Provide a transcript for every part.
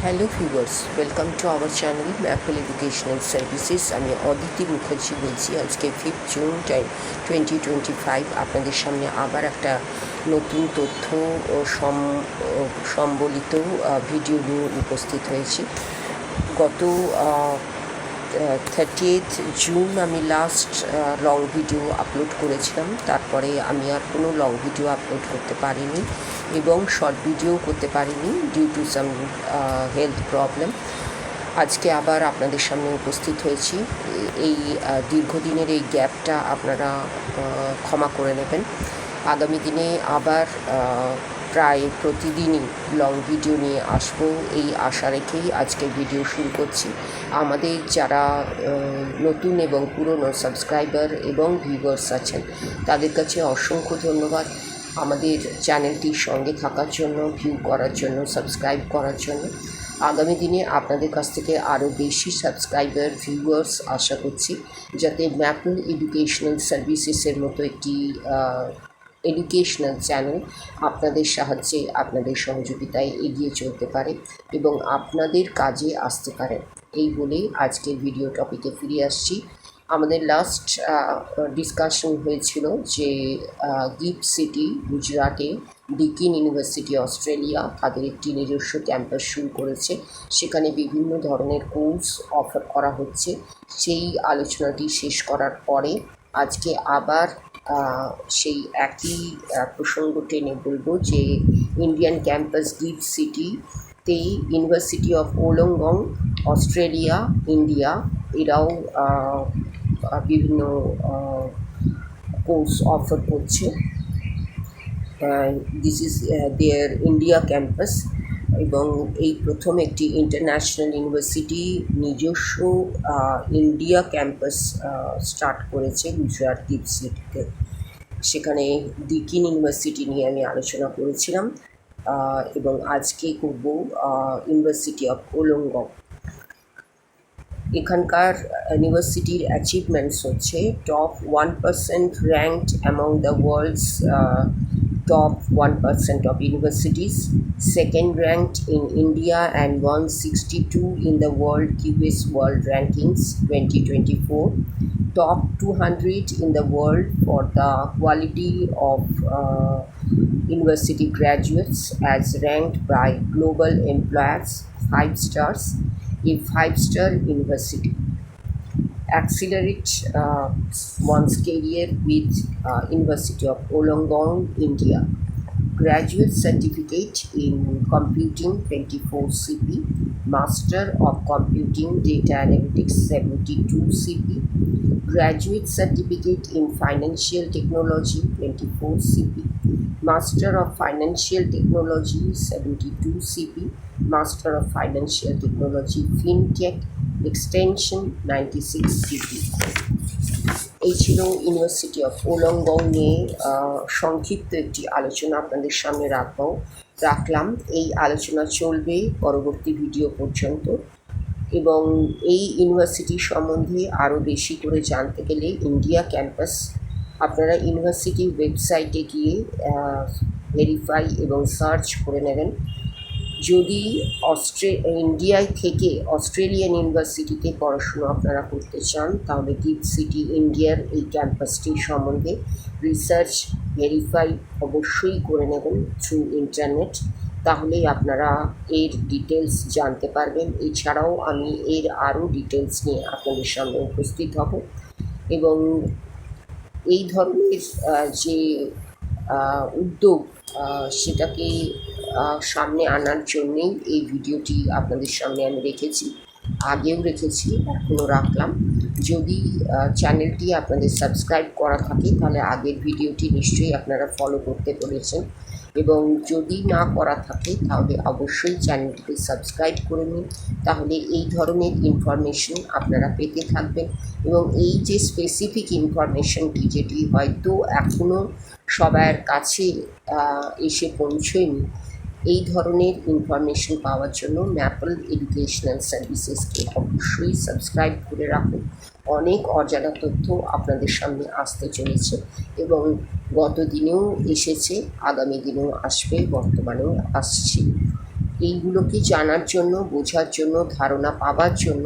Hello viewers, welcome to our channel maple educational services. আমি অদিতি মুখার্জি বলছি। আজকে 5 জুন 2025 আপনাদের সামনে আবার একটা নতুন তথ্য ও সম্বলিত ভিডিও নিয়ে উপস্থিত হয়েছি। গত 30th জুন আমি লাস্ট লং ভিডিও আপলোড করেছিলাম। তারপরে আমি আর কোনো লং ভিডিও আপলোড করতে পারিনি এবং শর্ট ভিডিও করতে পারিনি due to some health problem. আজকে আবার আপনাদের সামনে উপস্থিত হয়েছি। এই দীর্ঘদিনের এই গ্যাপটা আপনারা ক্ষমা করে নেবেন। আগামী দিনে আবার প্রায় প্রতিদিনই লং ভিডিও নিয়ে আসবো এই আশা রেখেই আজকের ভিডিও শুরু করছি। আমাদের যারা নতুন এবং পুরনো সাবস্ক্রাইবার এবং ভিউয়ার্স আছেন তাদের কাছে অসংখ্য ধন্যবাদ আমাদের চ্যানেলটির সঙ্গে থাকার জন্য, ভিউ করার জন্য, সাবস্ক্রাইব করার জন্য। আগামী দিনে আপনাদের কাছ থেকে আরও বেশি সাবস্ক্রাইবার, ভিউয়ার্স আশা করছি, যাতে ম্যাপল এডুকেশনাল সার্ভিসেসের মতো একটি এডুকেশনাল চ্যানেল আপনাদের সাহায্যে, আপনাদের সহযোগিতায় এগিয়ে চলতে পারে এবং আপনাদের কাজে আসতে পারে। এই বলেই আজকের ভিডিও টপিকে ফিরে আসছি। আমাদের লাস্ট ডিসকাশন হয়েছিল যে গিফট সিটি গুজরাটে ডিকিন ইউনিভার্সিটি অস্ট্রেলিয়া তাদের একটি নিজস্ব ক্যাম্পাস শুরু করেছে। সেখানে বিভিন্ন ধরনের কোর্স অফার করা হচ্ছে। সেই আলোচনাটি শেষ করার পরে আজকে আবার সেই একই প্রসঙ্গ টেনে বলবো যে ইন্ডিয়ান ক্যাম্পাস গিফট সিটিতে university of Wollongong Australia, India এরাও বিভিন্ন কোর্স অফার করছে। This is their India campus এবং এই প্রথম একটি ইন্টারন্যাশনাল ইউনিভার্সিটি নিজস্ব ইন্ডিয়া ক্যাম্পাস স্টার্ট করেছে গুজরাট গিফট সিটিতে। সেখানে ডিকিন ইউনিভার্সিটি নিয়ে আমি আলোচনা করেছিলাম এবং আজকে করব ইউনিভার্সিটি অফ ওলঙ্গং। এখানকার ইউনিভার্সিটির অ্যাচিভমেন্টস হচ্ছে top 1% ranked among the world's top 1% of universities, second ranked in India and 162 in the World QS World Rankings 2024, top 200 in the world for the quality of university graduates as ranked by Global Employers 5 stars, a 5-star university. Accelerate one's career with University of Wollongong, India. Graduate certificate in computing 24 CP, Master of Computing Data Analytics 72 CP, Graduate certificate in Financial Technology 24 CP, Master of Financial Technology 72 CP, Master of Financial Technology FinTech Extension 96 CP. এই ছিল university of ওলঙ্গং নিয়ে সংক্ষিপ্ত একটি আলোচনা আপনাদের সামনে রাখলাম। এই আলোচনা চলবে পরবর্তী ভিডিও পর্যন্ত এবং এই ইউনিভার্সিটি সম্বন্ধে আরও বেশি করে জানতে গেলে ইন্ডিয়া ক্যাম্পাস আপনারা ইউনিভার্সিটির ওয়েবসাইটে গিয়ে ভেরিফাই এবং সার্চ করে নেবেন। যদি ইন্ডিয়ায় থেকে অস্ট্রেলিয়ান ইউনিভার্সিটিতে পড়াশুনো আপনারা করতে চান তাহলে গিফট সিটি ইন্ডিয়ার এই ক্যাম্পাসটি সম্বন্ধে রিসার্চ ভেরিফাই অবশ্যই করে নেবেন থ্রু ইন্টারনেট, তাহলেই আপনারা এর ডিটেলস জানতে পারবেন। এছাড়াও আমি এর আরও ডিটেলস নিয়ে আপনাদের সামনে উপস্থিত হব এবং এই ধরনের যে উদ্যোগ সেটাকে সামনে আনার জন্যেই এই ভিডিওটি আপনাদের সামনে আমি রেখেছি, আগেও রেখেছি, এখনও রাখলাম। যদি চ্যানেলটি আপনাদের সাবস্ক্রাইব করা থাকে তাহলে আগের ভিডিওটি নিশ্চয়ই আপনারা ফলো করতে পেরেছেন এবং যদি না করা থাকে তাহলে অবশ্যই চ্যানেলটিকে সাবস্ক্রাইব করে নিন, তাহলে এই ধরনের ইনফরমেশন আপনারা পেতে থাকবেন এবং এই যে স্পেসিফিক ইনফরমেশনটি যেটি হয়তো এখনও সবার কাছে এসে পৌঁছয়নি, এই ধরনের ইনফরমেশন পাওয়ার জন্য ম্যাপল এডুকেশনাল সার্ভিসেসকে অবশ্যই সাবস্ক্রাইব করে রাখুন। অনেক অজানা তথ্য আপনাদের সামনে আসতে চলেছে এবং গত দিনেও এসেছে, আগামী দিনেও আসবে, বর্তমানেও আসছে। এইগুলোকে জানার জন্য, বোঝার জন্য, ধারণা পাওয়ার জন্য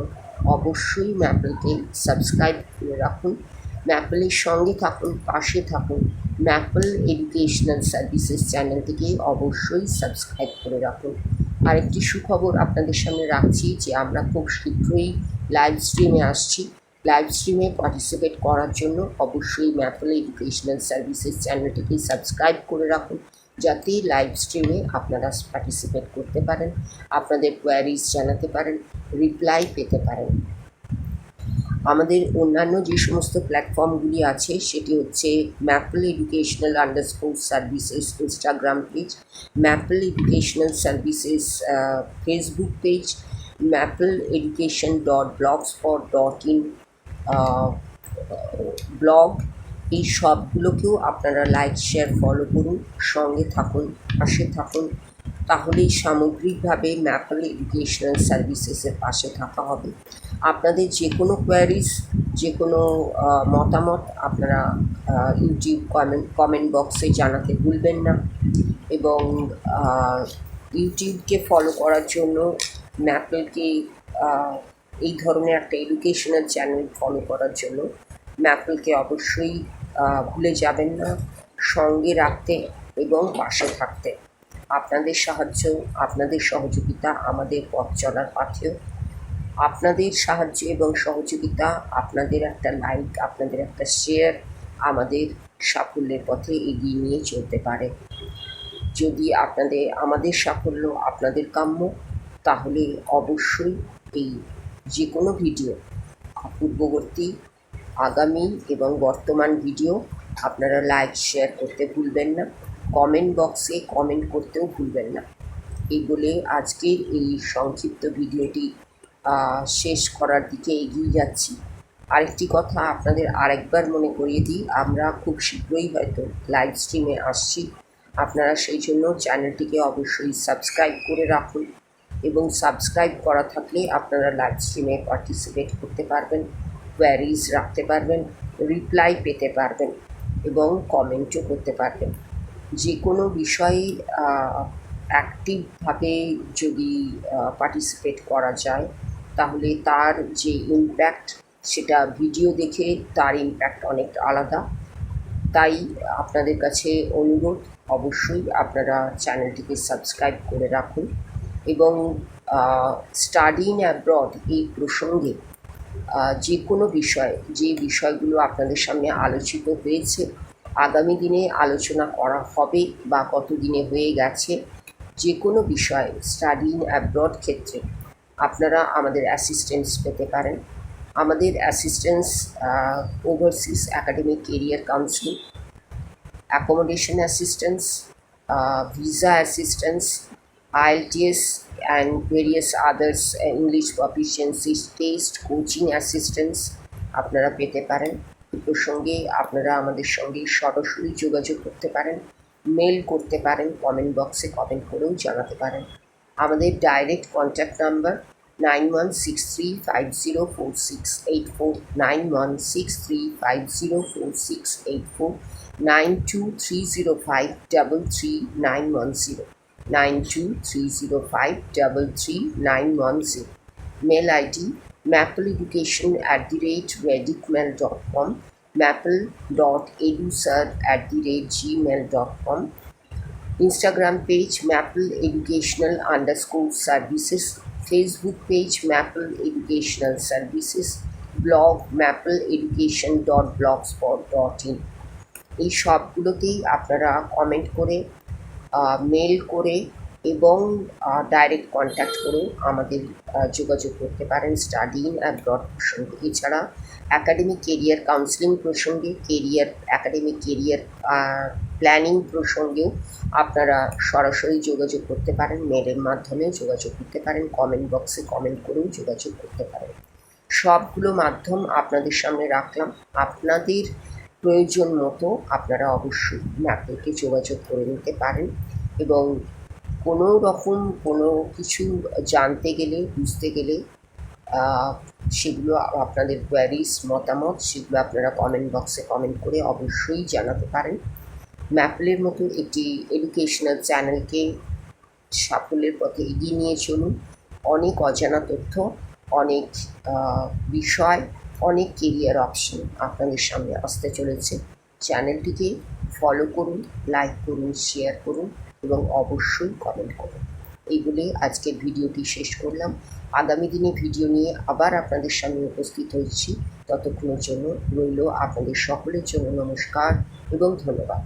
অবশ্যই ম্যাপলকে সাবস্ক্রাইব করে রাখুন। ম্যাপলের সঙ্গে থাকুন, পাশে থাকুন। ম্যাপল এডুকেশনাল সার্ভিসেস চ্যানেলটিকে অবশ্যই সাবস্ক্রাইব করে রাখুন। আরেকটি সুখবর আপনাদের সামনে রাখছি যে আমরা খুব শীঘ্রই লাইভ স্ট্রিমে আসছি। লাইভ স্ট্রিমে পার্টিসিপেট করার জন্য অবশ্যই ম্যাপল এডুকেশনাল সার্ভিসেস চ্যানেলটিকে সাবস্ক্রাইব করে রাখুন, যাতে লাইভ স্ট্রিমে আপনারা পার্টিসিপেট করতে পারেন, আপনাদের কোয়ারিজ জানাতে পারেন, রিপ্লাই পেতে পারেন। আমাদের অন্যান্য যে সমস্ত প্ল্যাটফর্মগুলি আছে সেটি হচ্ছে maple educational underscore services Instagram page, maple educational services Facebook page, maple education .blogspot.in blog. এই সবগুলোকেও আপনারা লাইক, শেয়ার, ফলো করুন, সঙ্গে থাকুন, পাশে থাকুন। তাহলেই সামগ্রিকভাবে ম্যাপল এডুকেশনাল সার্ভিসেসের পাশে থাকা হবে। আপনাদের যে কোনো কোয়ারিজ, যে কোনো মতামত আপনারা ইউটিউব কমেন্ট বক্সে জানাতে ভুলবেন না। এবং ইউটিউবকে ফলো করার জন্য, ম্যাপলকে এই ধরনের একটা এডুকেশনাল চ্যানেল ফলো করার জন্য ম্যাপলকে অবশ্যই ভুলে যাবেন না সঙ্গে রাখতে এবং পাশে থাকতে। আপনাদের সাহায্য, আপনাদের সহযোগিতা আমাদের পথ চলার পাথেয়। আপনাদের সাহায্য এবং সহযোগিতা, আপনাদের একটা লাইক, আপনাদের একটা শেয়ার আমাদের সাফল্যের পথে এগিয়ে নিয়ে চলতে পারে। যদি আমাদের সাফল্য আপনাদের কাম্য, তাহলে অবশ্যই এই যে কোনো ভিডিও, পূর্ববর্তী, আগামী এবং বর্তমান ভিডিও আপনারা লাইক, শেয়ার করতে ভুলবেন না। কমেন্ট বক্সে কমেন্ট করতেও ভুলবেন না। এই বলে আজকের এই সংক্ষিপ্ত ভিডিওটি শেষ করার দিকে এগিয়ে যাচ্ছি। আরেকটি কথা আপনাদের আরেকবার মনে করিয়ে দিই, আমরা খুব শীঘ্রই হয়তো লাইভ স্ট্রিমে আসছি। আপনারা সেই জন্য চ্যানেলটিকে অবশ্যই সাবস্ক্রাইব করে রাখুন, এবং সাবস্ক্রাইব করা থাকলে আপনারা লাইভ স্ট্রিমে পার্টিসিপেট করতে পারবেন, কোয়ারিজ রাখতে পারবেন, রিপ্লাই পেতে পারবেন এবং কমেন্টও করতে পারবেন। যে কোনো বিষয়ে অ্যাক্টিভভাবে যদি পার্টিসিপেট করা যায়, তাহলে তার যে ইমপ্যাক্ট, সেটা ভিডিও দেখে তার ইমপ্যাক্ট অনেক আলাদা। তাই আপনাদের কাছে অনুরোধ, অবশ্যই আপনারা চ্যানেলটিকে সাবস্ক্রাইব করে রাখুন। এবং স্টাডি ইন অ্যাব্রড এই প্রসঙ্গে যে কোনো বিষয়, যে বিষয়গুলো আপনাদের সামনে আলোচিত হয়েছে, আগামী দিনে আলোচনা করা হবে বা কত দিনে হয়ে গেছে, যে কোনো বিষয় স্টাডি ইন অ্যাব্রড ক্ষেত্রে আপনারা আমাদের অ্যাসিস্ট্যান্স পেতে পারেন। আমাদের assistance overseas academic career counselling, accommodation assistance, visa assistance, IELTS and various others English proficiency test, coaching assistance আপনারা পেতে পারেন। এই প্রসঙ্গে আপনারা আমাদের সঙ্গে সরাসরি যোগাযোগ করতে পারেন, মেল করতে পারেন, কমেন্ট বক্সে কমেন্ট করেও জানাতে পারেন। আমাদের direct contact number 9163504684, 9163504684, 9230533910, 9230533910। Mail ID mapleeducation@redicmail.com, maple.edusir@gmail.com। Instagram page Maple Educational _Services, Facebook page Maple Educational Services, blog mapleeducation.blogspot.in। এই সবগুলোতেই আপনারা কমেন্ট করে, মেল করে এবং ডাইরেক্ট কন্ট্যাক্ট করেও আমাদের যোগাযোগ করতে পারেন স্টাডি ইন অ্যাব্রড প্রসঙ্গে। এছাড়া অ্যাকাডেমিক কেরিয়ার কাউন্সিলিং প্রসঙ্গে, অ্যাকাডেমিক কেরিয়ার প্ল্যানিং প্রসঙ্গেও আপনারা সরাসরি যোগাযোগ করতে পারেন, মেলের মাধ্যমেও যোগাযোগ করতে পারেন, কমেন্ট বক্সে কমেন্ট করেও যোগাযোগ করতে পারেন। সবগুলো মাধ্যম আপনাদের সামনে রাখলাম। আপনাদের প্রয়োজন মতো আপনারা অবশ্যই ম্যাপলকে যোগাযোগ করে নিতে পারেন, এবং কোনো রকম কোনো কিছু জানতে গেলে, বুঝতে গেলে সেগুলো আপনাদের কোয়ারিজ, মতামত, সেগুলো আপনারা কমেন্ট বক্সে কমেন্ট করে অবশ্যই জানাতে পারেন। ম্যাপলের মতো একটি এডুকেশনাল চ্যানেলকে সাফল্যের পথে এগিয়ে নিয়ে চলুন। অনেক অজানা তথ্য, অনেক বিষয়, অনেক কেরিয়ার অপশন আপনাদের সামনে আসতে চলেছে। চ্যানেলটিকে ফলো করুন, লাইক করুন, শেয়ার করুন এবং অবশ্যই কমেন্ট করুন। এই বলে আজকের ভিডিওটি শেষ করলাম। আগামী দিনে ভিডিও নিয়ে আবার আপনাদের সামনে উপস্থিত হচ্ছি। ততক্ষণের জন্য রইল আপনাদের সকলের জন্য নমস্কার এবং ধন্যবাদ।